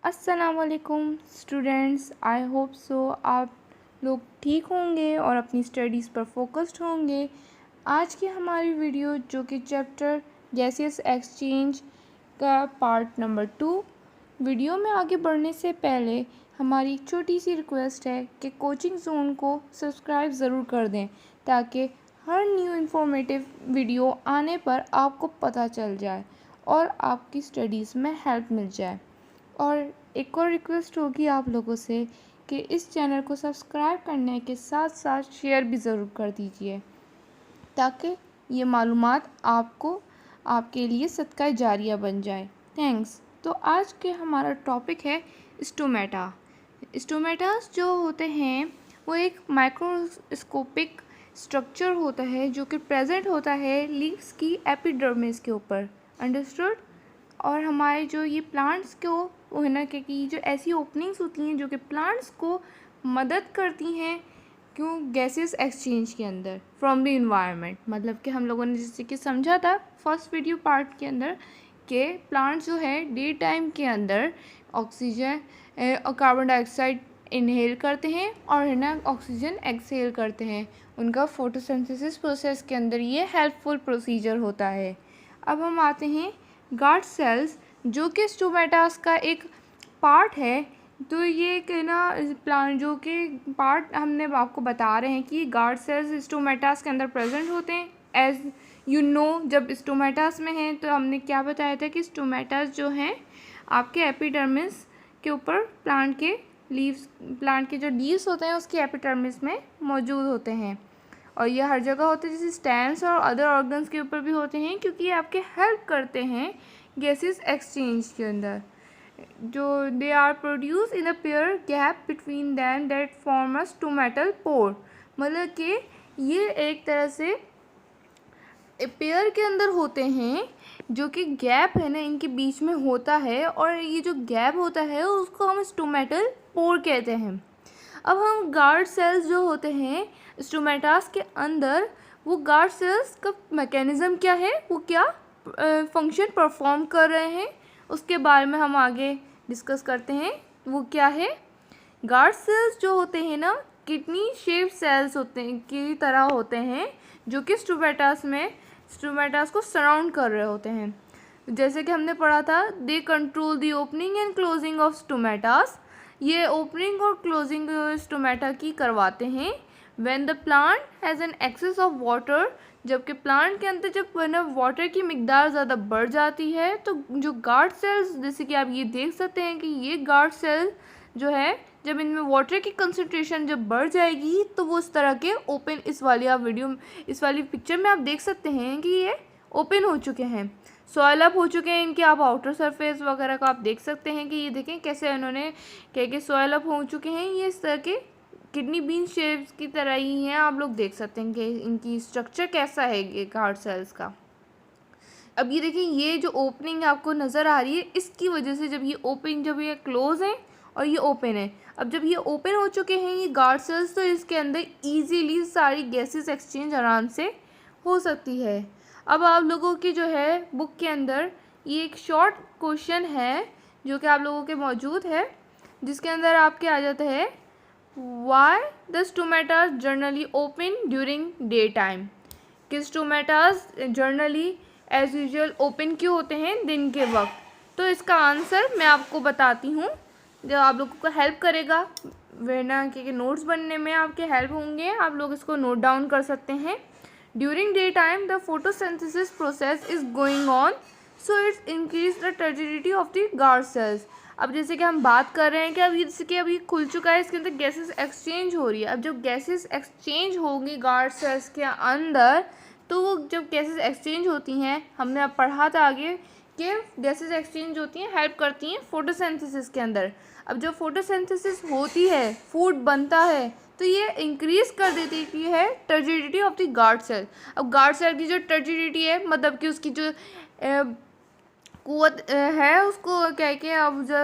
अस्सलामुअलैकुम students, I hope so आप लोग ठीक होंगे और अपनी स्टडीज़ पर फोकस्ड होंगे। आज की हमारी वीडियो जो कि चैप्टर गैसियस एक्सचेंज का पार्ट नंबर 2। वीडियो में आगे बढ़ने से पहले हमारी एक छोटी सी रिक्वेस्ट है कि कोचिंग जोन को सब्सक्राइब ज़रूर कर दें ताकि हर न्यू इन्फॉर्मेटिव वीडियो आने पर आपको पता चल जाए और आपकी स्टडीज़ में हेल्प मिल जाए। और एक और रिक्वेस्ट होगी आप लोगों से कि इस चैनल को सब्सक्राइब करने के साथ साथ शेयर भी ज़रूर कर दीजिए ताकि ये मालूमात आपको आपके लिए सदका जारिया बन जाए। थैंक्स। तो आज के हमारा टॉपिक है स्टोमेटा। स्टोमेटास जो होते हैं वो एक माइक्रोस्कोपिक स्ट्रक्चर होता है जो कि प्रेजेंट होता है लीव्स की एपिडर्मिस के ऊपर। अंडरस्टूड। और हमारे जो ये प्लांट्स को है ना कि जो ऐसी ओपनिंग्स होती हैं जो कि प्लांट्स को मदद करती हैं क्यों गैसेस एक्सचेंज के अंदर फ्रॉम द इन्वायरमेंट। मतलब कि हम लोगों ने जैसे कि समझा था फर्स्ट वीडियो पार्ट के अंदर कि प्लांट्स जो है डे टाइम के अंदर ऑक्सीजन और कार्बन डाइऑक्साइड इनहेल करते हैं और है ना ऑक्सीजन एक्सहेल करते हैं। उनका फोटोसिंथेसिस प्रोसेस के अंदर ये हेल्पफुल प्रोसीजर होता है। अब हम आते हैं गार्ड सेल्स जो कि स्टोमेटास का एक पार्ट है। तो ये एक ना प्लांट जो कि पार्ट हमने आपको बता रहे हैं कि गार्ड सेल्स स्टोमेटास के अंदर प्रेजेंट होते हैं। एज यू नो जब स्टोमेटास में हैं तो हमने क्या बताया था कि स्टोमेटास जो हैं आपके एपिडर्मिस के ऊपर प्लांट के जो लीव्स होते हैं उसके एपिडर्मिस में मौजूद होते हैं और ये हर जगह होते हैं जैसे स्टेम्स और अदर ऑर्गन्स के ऊपर भी होते हैं क्योंकि ये आपके हेल्प करते हैं गैसेस एक्सचेंज के अंदर। जो they are produce in a pair gap between them that form a stomatal pore. मतलब कि ये एक तरह से पेयर के अंदर होते हैं जो कि गैप है ना इनके बीच में होता है और ये जो गैप होता है उसको हम स्टोमेटल पोर कहते हैं। अब हम गार्ड सेल्स जो होते हैं स्टोमेटास के अंदर वो गार्ड सेल्स का मैकेनिज़्म क्या है, वो क्या फंक्शन परफॉर्म कर रहे हैं उसके बारे में हम आगे डिस्कस करते हैं। वो क्या है, गार्ड सेल्स जो होते हैं ना किडनी शेप सेल्स होते हैं की तरह होते हैं जो कि स्टोमेटास को सराउंड कर रहे होते हैं। जैसे कि हमने पढ़ा था they control the opening and closing of stomatas. ये ओपनिंग और क्लोजिंग स्टोमेटा की करवाते हैं। When the plant has an excess of water, जबकि प्लांट के अंदर जब ना वाटर की मिकदार ज़्यादा बढ़ जाती है तो जो गार्ड सेल्स जैसे कि आप ये देख सकते हैं कि ये गार्ड सेल जो है जब इनमें वाटर की कंसंट्रेशन जब बढ़ जाएगी तो वो इस तरह के ओपन इस वाली पिक्चर में आप देख सकते हैं कि ये ओपन हो चुके हैं, सॉइल अप हो चुके हैं इनके। आप आउटर सरफेस वगैरह का आप देख सकते हैं कि ये देखें कैसे उन्होंने क्या सॉइल अप हो चुके हैं। ये इस तरह के किडनी बीन शेप्स की तरह ही हैं। आप लोग देख सकते हैं कि इनकी स्ट्रक्चर कैसा है ये गार्ड सेल्स का। अब ये देखिए ये जो ओपनिंग आपको नज़र आ रही है इसकी वजह से जब ये क्लोज है और ये ओपन है। अब जब ये ओपन हो चुके हैं ये गार्ड सेल्स तो इसके अंदर ईजीली सारी गैसेस एक्सचेंज आराम से हो सकती है। अब आप लोगों की जो है बुक के अंदर ये एक शॉर्ट क्वेश्चन है जो कि आप लोगों के मौजूद है जिसके अंदर आपके आ जाता है why the stomatas generally open during day time. कि stomatas generally as usual open क्यों होते हैं दिन के वक्त। तो इसका आंसर मैं आपको बताती हूँ जो आप लोगों को हेल्प करेगा वरना कि नोट्स बनने में आपके हेल्प होंगे। आप लोग इसको नोट डाउन कर सकते हैं। During day time the photosynthesis process is going on so it's increase the turgidity of the guard cells. अब जैसे कि हम बात कर रहे हैं कि अभी जैसे कि अभी खुल चुका है इसके अंदर गैसेस एक्सचेंज हो रही है। अब जब गैसेस एक्सचेंज होंगी गार्ड सेल्स के अंदर तो वो जब गैसेस एक्सचेंज होती हैं हमने अब पढ़ा था आगे कि गैसेस एक्सचेंज होती हैं हेल्प करती हैं फोटोसिंथेसिस के अंदर। अब जब फोटोसिंथेसिस होती है फूड बनता है तो ये इंक्रीज कर देती है turgidity of the guard cell. अब गार्ड सेल की जो टर्जिडिटी है मतलब कि उसकी जो कुव्वत है उसको क्या है कि अब जो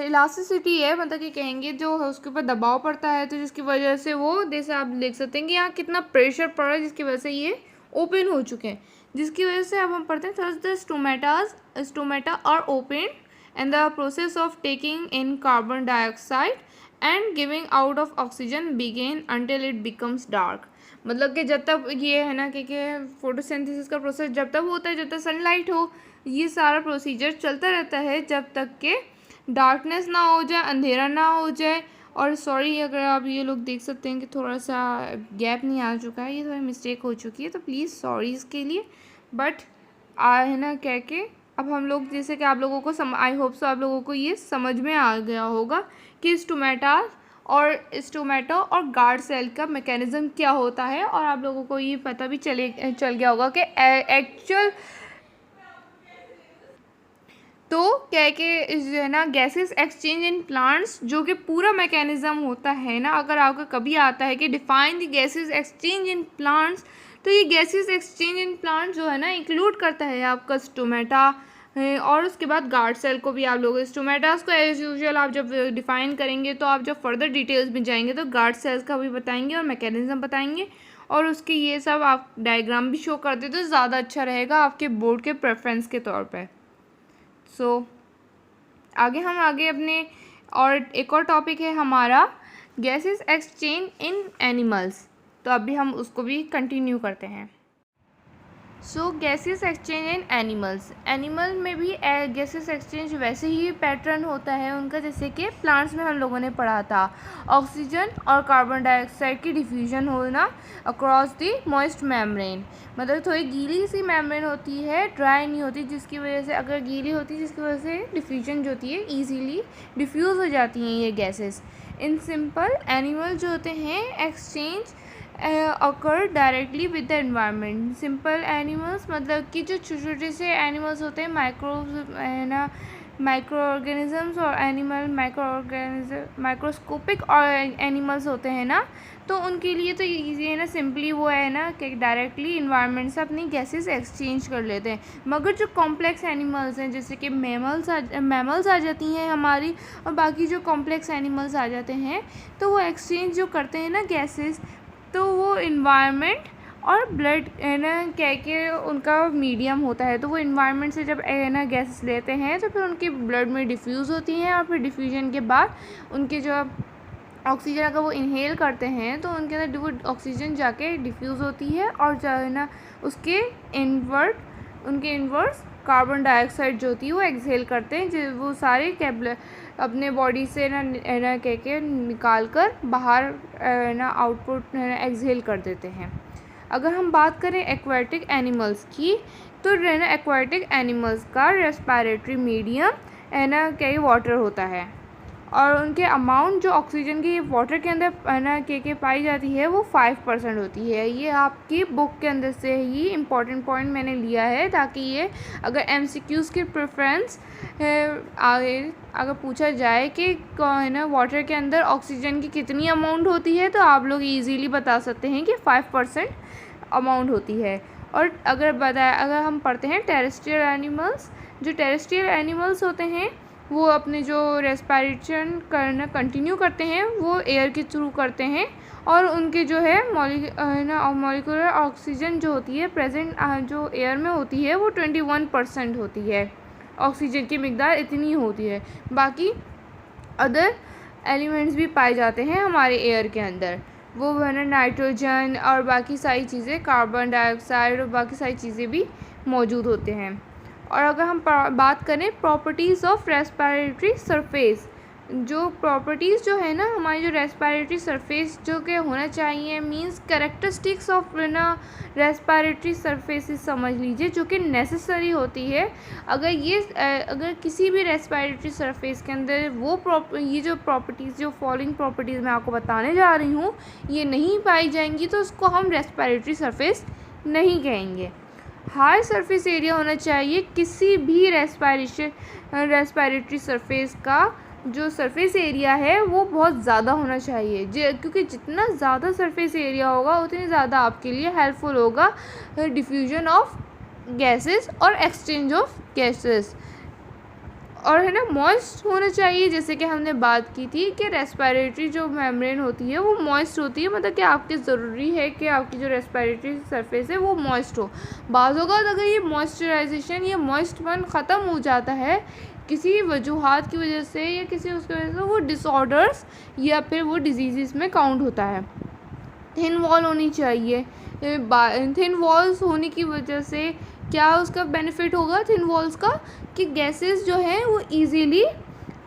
इलास्टिसिटी है मतलब कि कहेंगे जो है उसके ऊपर दबाव पड़ता है तो जिसकी वजह से वो जैसे आप देख सकते हैं कि यहाँ कितना प्रेशर पड़ रहा है जिसकी वजह से ये ओपन हो चुके हैं। जिसकी वजह से अब हम पढ़ते हैं thus the stomata are open and the process of taking in carbon dioxide and giving out of oxygen begin until it becomes dark। मतलब कि जब तक ये है ना कि फोटोसिंथेसिस का प्रोसेस जब तक होता है, जब तक सनलाइट हो, ये सारा प्रोसीजर चलता रहता है जब तक कि डार्कनेस ना हो जाए, अंधेरा ना हो जाए। और सॉरी अगर आप ये लोग देख सकते हैं कि थोड़ा सा गैप नहीं आ चुका है, ये थोड़ी मिस्टेक हो चुकी है, तो प्लीज़ सॉरी इसके लिए। बट है ना कह के अब हम लोग जैसे कि आप लोगों को आई होप सो आप लोगों को ये समझ में आ गया होगा कि स्टोमेटा और गार्ड सेल का मैकेनिज्म क्या होता है, और आप लोगों को ये पता भी चल गया होगा कि एक्चुअल तो क्या कि है ना गैसेस एक्सचेंज इन प्लांट्स जो कि पूरा मैकेनिज्म होता है ना। अगर आपका कभी आता है कि define the gases exchange in plants, तो ये गैसेस एक्सचेंज इन प्लांट जो है ना इंक्लूड करता है आपका स्टोमेटा और उसके बाद गार्ड सेल को भी। आप लोग स्टोमेटास को एज यूजुअल आप जब डिफाइन करेंगे तो आप जब फर्दर डिटेल्स में जाएंगे तो गार्ड सेल्स का भी बताएंगे और मैकेनिज्म बताएंगे, और उसके ये सब आप डायग्राम भी शो कर दे तो ज़्यादा अच्छा रहेगा आपके बोर्ड के प्रेफरेंस के तौर पर। आगे अपने और एक और टॉपिक है हमारा गैसेस एक्सचेंज इन एनिमल्स, तो अभी हम उसको भी कंटिन्यू करते हैं। गैसेस एक्सचेंज इन एनिमल में भी गैसेस एक्सचेंज वैसे ही पैटर्न होता है उनका जैसे कि प्लांट्स में हम लोगों ने पढ़ा था। ऑक्सीजन और कार्बन डाइऑक्साइड की डिफ्यूजन होना अक्रॉस द मॉइस्ट मेम्ब्रेन, मतलब थोड़ी गीली सी मेम्ब्रेन होती है, ड्राई नहीं होती, जिसकी वजह से अगर गीली होती है जिसकी वजह से डिफ्यूजन जो होती है ईजीली डिफ्यूज़ हो जाती हैं ये गैसेस। इन सिंपल एनिमल जो होते हैं exchange occur directly with the environment. Simple animals मतलब कि जो छोटे छोटे से एनिमल्स होते हैं माइक्रो ऑर्गेनिजम्स और माइक्रोस्कोपिक और एनिमल्स होते हैं ना, तो उनके लिए तो ईजी है ना, सिंपली वो है ना कि डायरेक्टली इन्वायरमेंट से अपनी गैसेस एक्सचेंज कर लेते हैं। मगर जो कॉम्प्लेक्स एनिमल्स हैं जैसे कि मैमल्स आ जाती हैं हमारी, और बाकी जो कॉम्प्लेक्स एनिमल्स आ जाते हैं, तो वो एक्सचेंज जो करते हैं ना गैसेस, तो वो इन्वायरमेंट और ब्लड है ना कह के उनका मीडियम होता है, तो वो इन्वायरमेंट से जब है ना गैसेस लेते हैं तो फिर उनके ब्लड में डिफ्यूज़ होती हैं, और फिर डिफ्यूजन के बाद उनके जो ऑक्सीजन अगर वो इनहेल करते हैं तो उनके अंदर वो ऑक्सीजन जाके डिफ्यूज़ होती है, और जो है ना उनके इनवर्स कार्बन डाइऑक्साइड जो होती है वो एक्सहेल करते हैं, जो वो सारे अपने बॉडी से ना कह के निकाल कर बाहर ना आउटपुट एक्सहेल कर देते हैं। अगर हम बात करें एक्वाटिक एनिमल्स की, तो ना एक्वाटिक एनिमल्स का रेस्पिरेटरी मीडियम है ना क्या वाटर होता है, और उनके अमाउंट जो ऑक्सीजन की वाटर के अंदर है ना के पाई जाती है वो 5% होती है। ये आपकी बुक के अंदर से ही इम्पॉर्टेंट पॉइंट मैंने लिया है, ताकि ये अगर MCQs की प्रेफरेंस अगर पूछा जाए कि है ना वाटर के अंदर ऑक्सीजन की कितनी अमाउंट होती है, तो आप लोग ईजीली बता सकते हैं कि 5% अमाउंट होती है। और अगर हम पढ़ते हैं टेरेस्ट्रियल एनिमल्स, जो टेरेस्ट्रियल एनिमल्स होते हैं वो अपने जो रेस्पिरेशन करना कंटिन्यू करते हैं वो एयर के थ्रू करते हैं, और उनके जो है मॉलिक्यूलर ऑक्सीजन जो होती है प्रेजेंट जो एयर में होती है वो 21% होती है, ऑक्सीजन की मिकदार इतनी होती है। बाकी अदर एलिमेंट्स भी पाए जाते हैं हमारे एयर के अंदर, वो है ना नाइट्रोजन और बाकी सारी चीज़ें, कार्बन डाइऑक्साइड और बाकी सारी चीज़ें भी मौजूद होते हैं। और अगर हम बात करें प्रॉपर्टीज़ ऑफ रेस्पिरेटरी सरफेस, जो प्रॉपर्टीज़ जो है ना हमारी जो रेस्पिरेटरी सरफेस जो कि होना चाहिए, मींस कैरेक्टरिस्टिक्स ऑफ ना रेस्पिरेटरी सरफेसेस समझ लीजिए, जो कि नेसेसरी होती है। अगर किसी भी रेस्पिरेटरी सरफेस के अंदर ये जो प्रॉपर्टीज़ जो फॉलोइंग प्रॉपर्टीज़ मैं आपको बताने जा रही हूँ ये नहीं पाई जाएंगी तो उसको हम रेस्पिरेटरी सरफेस नहीं कहेंगे। हाई सरफेस एरिया होना चाहिए किसी भी रेस्पिरेटरी सरफेस का, जो सरफेस एरिया है वो बहुत ज़्यादा होना चाहिए, क्योंकि जितना ज़्यादा सरफेस एरिया होगा उतनी ज़्यादा आपके लिए हेल्पफुल होगा डिफ्यूजन ऑफ गैसेस और एक्सचेंज ऑफ गैसेस। और है ना मॉइस्ट होना चाहिए, जैसे कि हमने बात की थी कि रेस्पिरेटरी जो मेम्ब्रेन होती है वो मॉइस्ट होती है, मतलब कि आपके ज़रूरी है कि आपकी जो रेस्पिरेटरी सरफेस है वो मॉइस्ट हो। बाज़ होगा अगर ये मॉइस्चराइजेशन या मॉइस्टपन ख़त्म हो जाता है किसी वजूहात की वजह से या किसी उसकी वजह से वो डिसऑर्डर्स या फिर वो डिजीज़ में काउंट होता है। थिन वॉल होनी चाहिए। थिन वॉल्स होने की वजह से क्या उसका बेनिफिट होगा थिन वॉल्स का, कि गैसेस जो हैं वो इजीली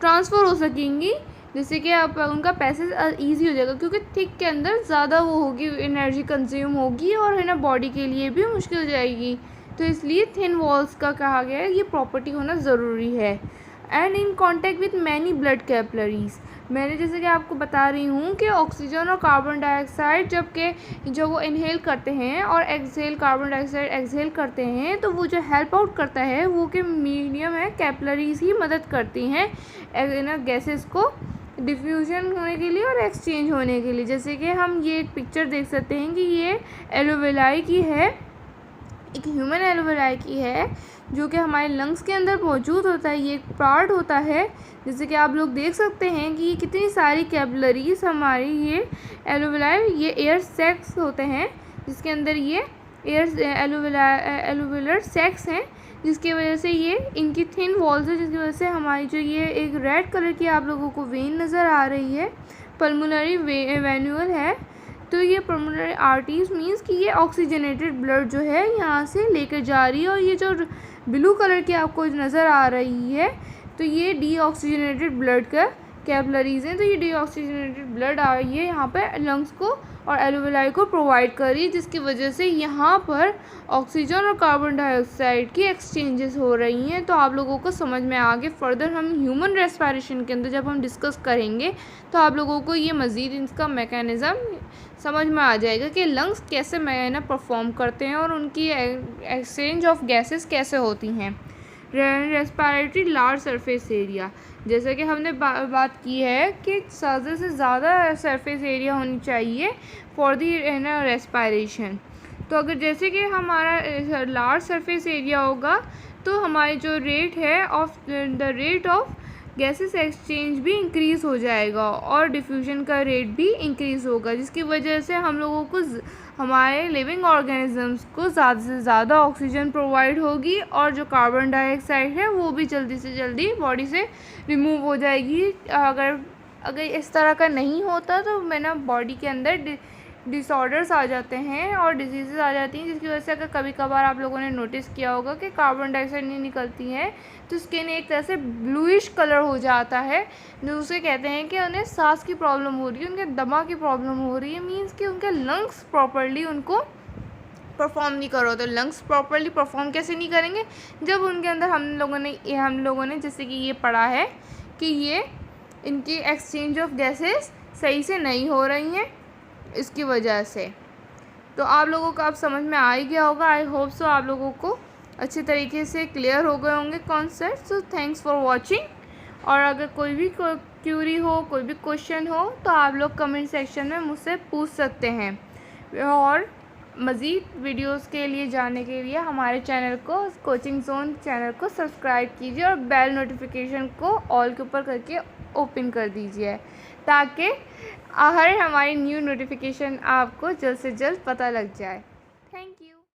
ट्रांसफ़र हो सकेंगी, जैसे कि आप उनका पैसेज ईजी हो जाएगा, क्योंकि थिक के अंदर ज़्यादा वो होगी, एनर्जी कंज्यूम होगी और है ना बॉडी के लिए भी मुश्किल हो जाएगी। तो इसलिए थिन वॉल्स का कहा गया है ये प्रॉपर्टी होना ज़रूरी है। And in contact with many blood capillaries, मैंने जैसे कि आपको बता रही हूँ कि ऑक्सीजन और कार्बन डाइऑक्साइड जब वो इनहेल करते हैं और कार्बन डाइऑक्साइड एक्सहेल करते हैं, तो वो जो हेल्प आउट करता है वो के मीडियम है कैपिलरीज ही मदद करती हैं गैसेस को डिफ्यूजन होने के लिए और एक्सचेंज होने के लिए। जैसे कि हम ये एक पिक्चर देख सकते हैं कि ये एलोवेलाई की है, एक ह्यूमन एलोवेलाई की है, जो कि हमारे लंग्स के अंदर मौजूद होता है। ये एक पार्ट होता है, जैसे कि आप लोग देख सकते हैं कि ये कितनी सारी कैपिलरीज हमारी ये एलोवेलाई, ये एयर सैक्स होते हैं जिसके अंदर ये एलोवेलर सैक्स हैं, जिसकी वजह से ये इनकी थिन वॉल्स है, जिसकी वजह से हमारी जो ये एक रेड कलर की आप लोगों को वेन नज़र आ रही है, पल्मोनरी वेन्यूल है। तो ये पल्मोनरी आर्टरीज मींस कि ये ऑक्सीजनेटेड ब्लड जो है यहाँ से लेकर जा रही है, और ये जो ब्लू कलर की आपको नज़र आ रही है तो ये डीऑक्सीजनेटेड ब्लड का कैपिलरीज हैं। तो ये डीऑक्सीजनेटेड ब्लड आ रही है यहाँ पर लंग्स को और एलोवेलाई को प्रोवाइड कर रही है, जिसकी वजह से यहाँ पर ऑक्सीजन और कार्बन डाइऑक्साइड की एक्सचेंजेस हो रही हैं। तो आप लोगों को समझ में आगे फर्दर हम ह्यूमन रेस्पिरेशन के अंदर जब हम डिस्कस करेंगे तो आप लोगों को ये मज़ीद इसका मैकेनिज़्म समझ में आ जाएगा कि लंग्स कैसे परफॉर्म करते हैं और उनकी एक्सचेंज ऑफ गैसेस कैसे होती हैं। रेस्पिरेटरी लार्ज सरफेस एरिया, जैसे कि हमने बात की है कि ज़्यादा से ज़्यादा सरफेस एरिया होनी चाहिए फॉर दी रेस्पिरेशन। तो अगर जैसे कि हमारा लार्ज सरफेस एरिया होगा तो हमारी जो रेट है the rate of gases exchange भी इंक्रीज़ हो जाएगा और डिफ्यूजन का रेट भी इंक्रीज़ होगा, जिसकी वजह से हम लोगों को हमारे लिविंग ऑर्गेनिजम्स को ज़्यादा से ज़्यादा ऑक्सीजन प्रोवाइड होगी और जो कार्बन डाइऑक्साइड है वो भी जल्दी से जल्दी बॉडी से रिमूव हो जाएगी। अगर इस तरह का नहीं होता तो बॉडी के अंदर डिसऑर्डर्स आ जाते हैं और डिजीज़ आ जाती हैं, जिसकी वजह से अगर कभी कभार आप लोगों ने नोटिस किया होगा कि कार्बन डाइऑक्साइड नहीं निकलती है तो स्किन एक तरह से ब्लूइश कलर हो जाता है, जो उसे कहते हैं कि उन्हें सांस की प्रॉब्लम हो रही है, उनके दमा की प्रॉब्लम हो रही है, मीन्स कि उनके लंग्स प्रॉपरली उनको परफॉर्म नहीं करो। तो लंग्स प्रॉपरली परफॉर्म कैसे नहीं करेंगे, जब उनके अंदर हम लोगों ने जैसे कि ये पढ़ा है कि ये इनकी एक्सचेंज ऑफ गैसेस सही से नहीं हो रही हैं इसकी वजह से। तो आप लोगों को अब समझ में आ ही गया होगा। आई होप सो आप लोगों को अच्छे तरीके से क्लियर हो गए होंगे concept. So thanks for watching. और अगर कोई भी क्यूरी हो, कोई भी क्वेश्चन हो तो आप लोग कमेंट सेक्शन में मुझसे पूछ सकते हैं। और मज़ीद वीडियोस के लिए जाने के लिए हमारे चैनल को, कोचिंग जोन चैनल को सब्सक्राइब कीजिए और बेल नोटिफिकेशन को ऑल के ऊपर करके ओपन कर दीजिए, ताकि हर हमारी न्यू नोटिफिकेशन आपको जल्द से जल्द पता लग जाए।